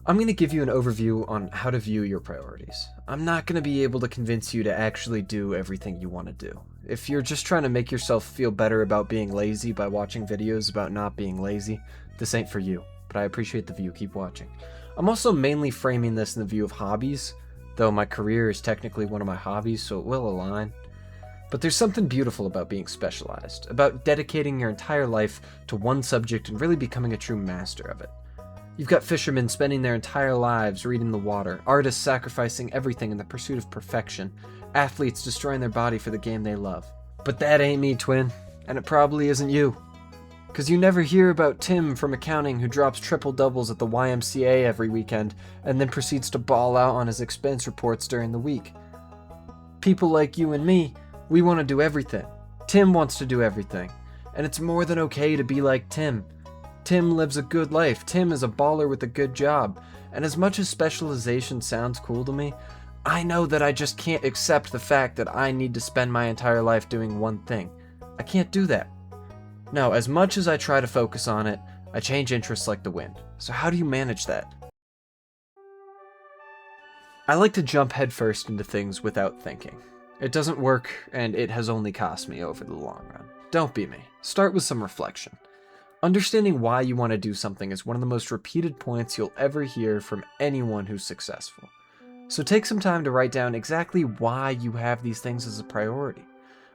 I'm going to give you an overview on how to view your priorities. I'm not going to be able to convince you to actually do everything you want to do. If you're just trying to make yourself feel better about being lazy by watching videos about not being lazy, this ain't for you, but I appreciate the view. Keep watching. I'm also mainly framing this in the view of hobbies, though my career is technically one of my hobbies, so it will align. But there's something beautiful about being specialized, about dedicating your entire life to one subject and really becoming a true master of it. You've got fishermen spending their entire lives reading the water, artists sacrificing everything in the pursuit of perfection, athletes destroying their body for the game they love. But that ain't me, twin, and it probably isn't you. Because you never hear about Tim from accounting who drops triple doubles at the YMCA every weekend and then proceeds to ball out on his expense reports during the week. People like you and me, we want to do everything. Tim wants to do everything. And it's more than okay to be like Tim. Tim lives a good life. Tim is a baller with a good job. And as much as specialization sounds cool to me, I know that I just can't accept the fact that I need to spend my entire life doing one thing. I can't do that. No, as much as I try to focus on it, I change interests like the wind. So how do you manage that? I like to jump headfirst into things without thinking. It doesn't work, and it has only cost me over the long run. Don't be me. Start with some reflection. Understanding why you want to do something is one of the most repeated points you'll ever hear from anyone who's successful. So take some time to write down exactly why you have these things as a priority.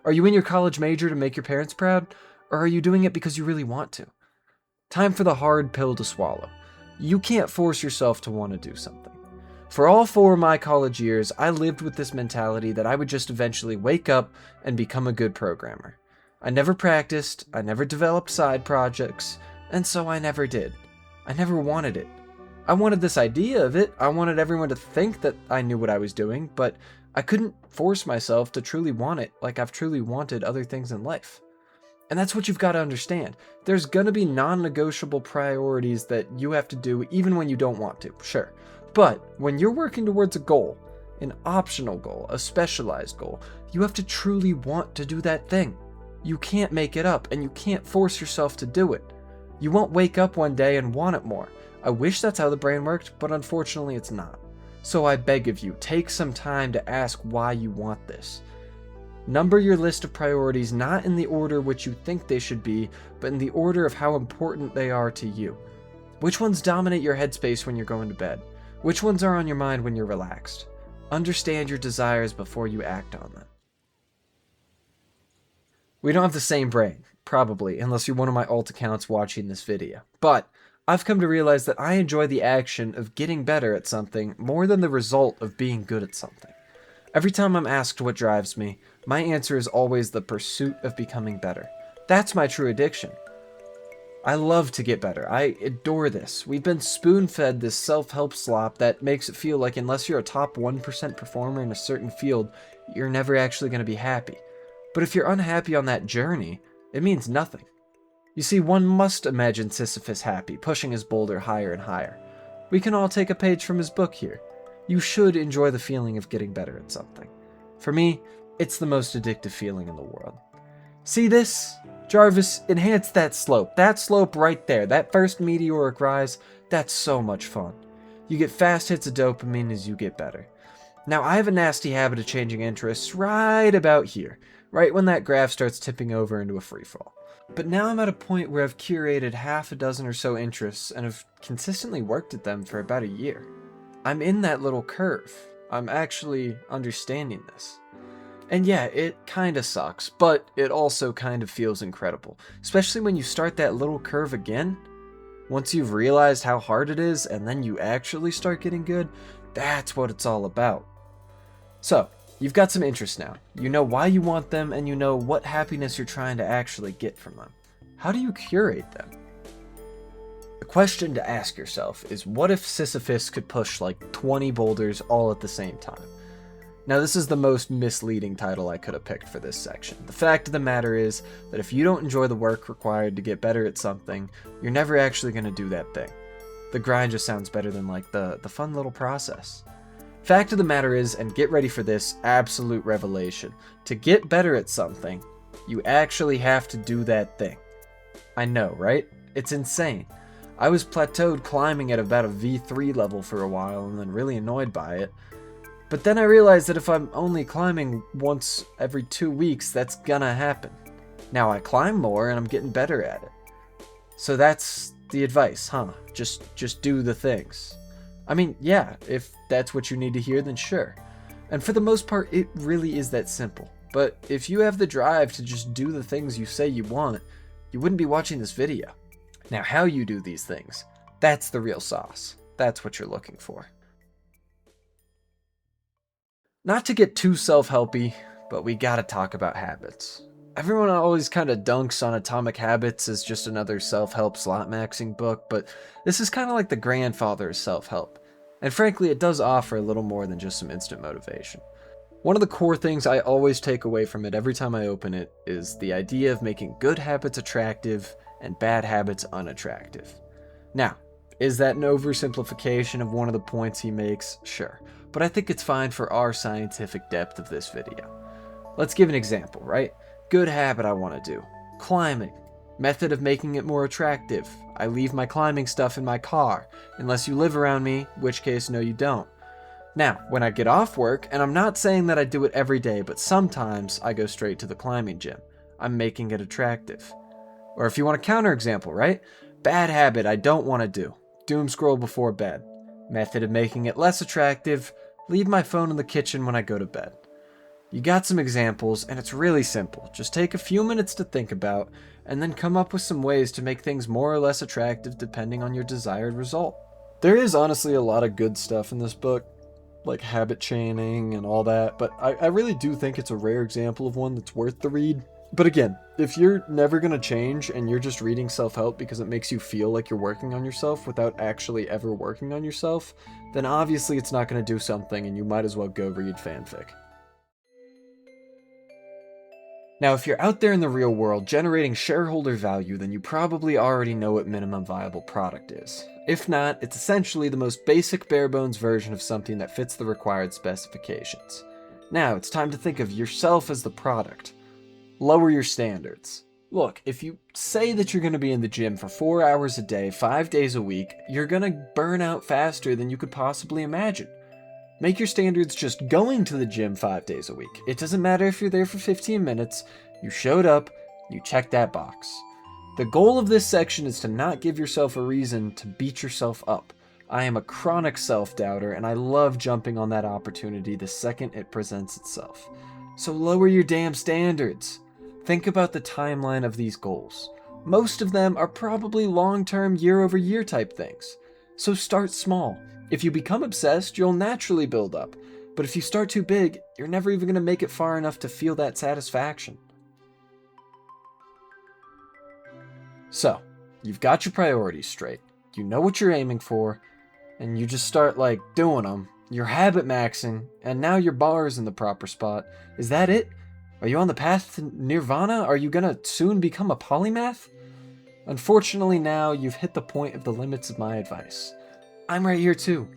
Are you in your college major to make your parents proud? Or are you doing it because you really want to? Time for the hard pill to swallow. You can't force yourself to want to do something. For all 4 of my college years, I lived with this mentality that I would just eventually wake up and become a good programmer. I never practiced, I never developed side projects, and so I never did. I never wanted it. I wanted this idea of it, I wanted everyone to think that I knew what I was doing, but I couldn't force myself to truly want it like I've truly wanted other things in life. And that's what you've got to understand. There's gonna be non-negotiable priorities that you have to do even when you don't want to, sure. But when you're working towards a goal, an optional goal, a specialized goal, you have to truly want to do that thing. You can't make it up, and you can't force yourself to do it. You won't wake up one day and want it more. I wish that's how the brain worked, but unfortunately it's not. So I beg of you, take some time to ask why you want this. Number your list of priorities not in the order which you think they should be, but in the order of how important they are to you. Which ones dominate your headspace when you're going to bed? Which ones are on your mind when you're relaxed? Understand your desires before you act on them. We don't have the same brain, probably, unless you're one of my alt accounts watching this video. But I've come to realize that I enjoy the action of getting better at something more than the result of being good at something. Every time I'm asked what drives me, my answer is always the pursuit of becoming better. That's my true addiction. I love to get better. I adore this. We've been spoon-fed this self-help slop that makes it feel like unless you're a top 1% performer in a certain field, you're never actually going to be happy. But if you're unhappy on that journey, it means nothing. You see, one must imagine Sisyphus happy, pushing his boulder higher and higher. We can all take a page from his book here. You should enjoy the feeling of getting better at something. For me, it's the most addictive feeling in the world. See this? Jarvis, enhance that slope. That slope right there, that first meteoric rise, that's so much fun. You get fast hits of dopamine as you get better. Now, I have a nasty habit of changing interests right about here. Right when that graph starts tipping over into a freefall. But now I'm at a point where I've curated half a dozen or so interests and have consistently worked at them for about a year. I'm in that little curve. I'm actually understanding this. And yeah, it kinda sucks, but it also kind of feels incredible. Especially when you start that little curve again. Once you've realized how hard it is and then you actually start getting good, that's what it's all about. So, you've got some interests now. You know why you want them, and you know what happiness you're trying to actually get from them. How do you curate them? The question to ask yourself is, what if Sisyphus could push like 20 boulders all at the same time? Now, this is the most misleading title I could have picked for this section. The fact of the matter is that if you don't enjoy the work required to get better at something, you're never actually going to do that thing. The grind just sounds better than like the fun little process. Fact of the matter is, and get ready for this absolute revelation, to get better at something, you actually have to do that thing. I know, right? It's insane. I was plateaued climbing at about a V3 level for a while and then really annoyed by it. But then I realized that if I'm only climbing once every 2 weeks, that's gonna happen. Now I climb more and I'm getting better at it. So that's the advice, huh? Just do the things. I mean, yeah, if that's what you need to hear, then sure. And for the most part, it really is that simple. But if you have the drive to just do the things you say you want, you wouldn't be watching this video. Now, how you do these things, that's the real sauce. That's what you're looking for. Not to get too self-helpy, but we gotta talk about habits. Everyone always kind of dunks on Atomic Habits as just another self-help slot maxing book, but this is kind of like the grandfather of self-help. And frankly, it does offer a little more than just some instant motivation. One of the core things I always take away from it every time I open it is the idea of making good habits attractive and bad habits unattractive. Now, is that an oversimplification of one of the points he makes? Sure. But I think it's fine for our scientific depth of this video. Let's give an example, right? Good habit I want to do. Climbing. Method of making it more attractive. I leave my climbing stuff in my car, unless you live around me, in which case no you don't. Now, when I get off work, and I'm not saying that I do it every day, but sometimes I go straight to the climbing gym. I'm making it attractive. Or if you want a counterexample, right? Bad habit I don't want to do. Doom scroll before bed. Method of making it less attractive. Leave my phone in the kitchen when I go to bed. You got some examples, and it's really simple. Just take a few minutes to think about, and then come up with some ways to make things more or less attractive depending on your desired result. There is honestly a lot of good stuff in this book, like habit chaining and all that, but I really do think it's a rare example of one that's worth the read. But again, if you're never going to change and you're just reading self-help because it makes you feel like you're working on yourself without actually ever working on yourself, then obviously it's not going to do something and you might as well go read fanfic. Now, if you're out there in the real world generating shareholder value, then you probably already know what minimum viable product is. If not, it's essentially the most basic bare bones version of something that fits the required specifications. Now, it's time to think of yourself as the product. Lower your standards. Look, if you say that you're going to be in the gym for 4 hours a day, 5 days a week, you're going to burn out faster than you could possibly imagine. Make your standards just going to the gym 5 days a week. It doesn't matter if you're there for 15 minutes, you showed up, you checked that box. The goal of this section is to not give yourself a reason to beat yourself up. I am a chronic self-doubter, and I love jumping on that opportunity the second it presents itself. So lower your damn standards. Think about the timeline of these goals. Most of them are probably long-term, year-over-year type things. So start small. If you become obsessed, you'll naturally build up. But if you start too big, you're never even going to make it far enough to feel that satisfaction. So, you've got your priorities straight. You know what you're aiming for, and you just start, doing them. You're habit maxing, and now your bar is in the proper spot. Is that it? Are you on the path to nirvana? Are you gonna soon become a polymath? Unfortunately now, you've hit the point of the limits of my advice. I'm right here too.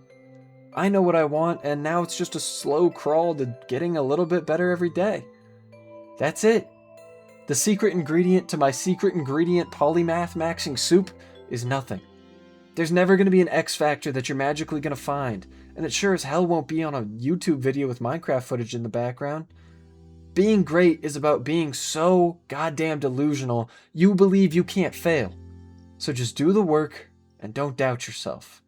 I know what I want, and now it's just a slow crawl to getting a little bit better every day. That's it. The secret ingredient to my secret ingredient polymath maxing soup is nothing. There's never going to be an X factor that you're magically going to find, and it sure as hell won't be on a YouTube video with Minecraft footage in the background. Being great is about being so goddamn delusional you believe you can't fail. So just do the work and don't doubt yourself.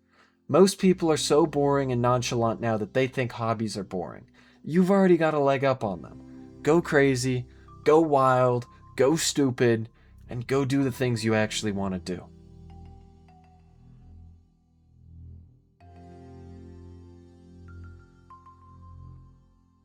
Most people are so boring and nonchalant now that they think hobbies are boring. You've already got a leg up on them. Go crazy, go wild, go stupid, and go do the things you actually want to do.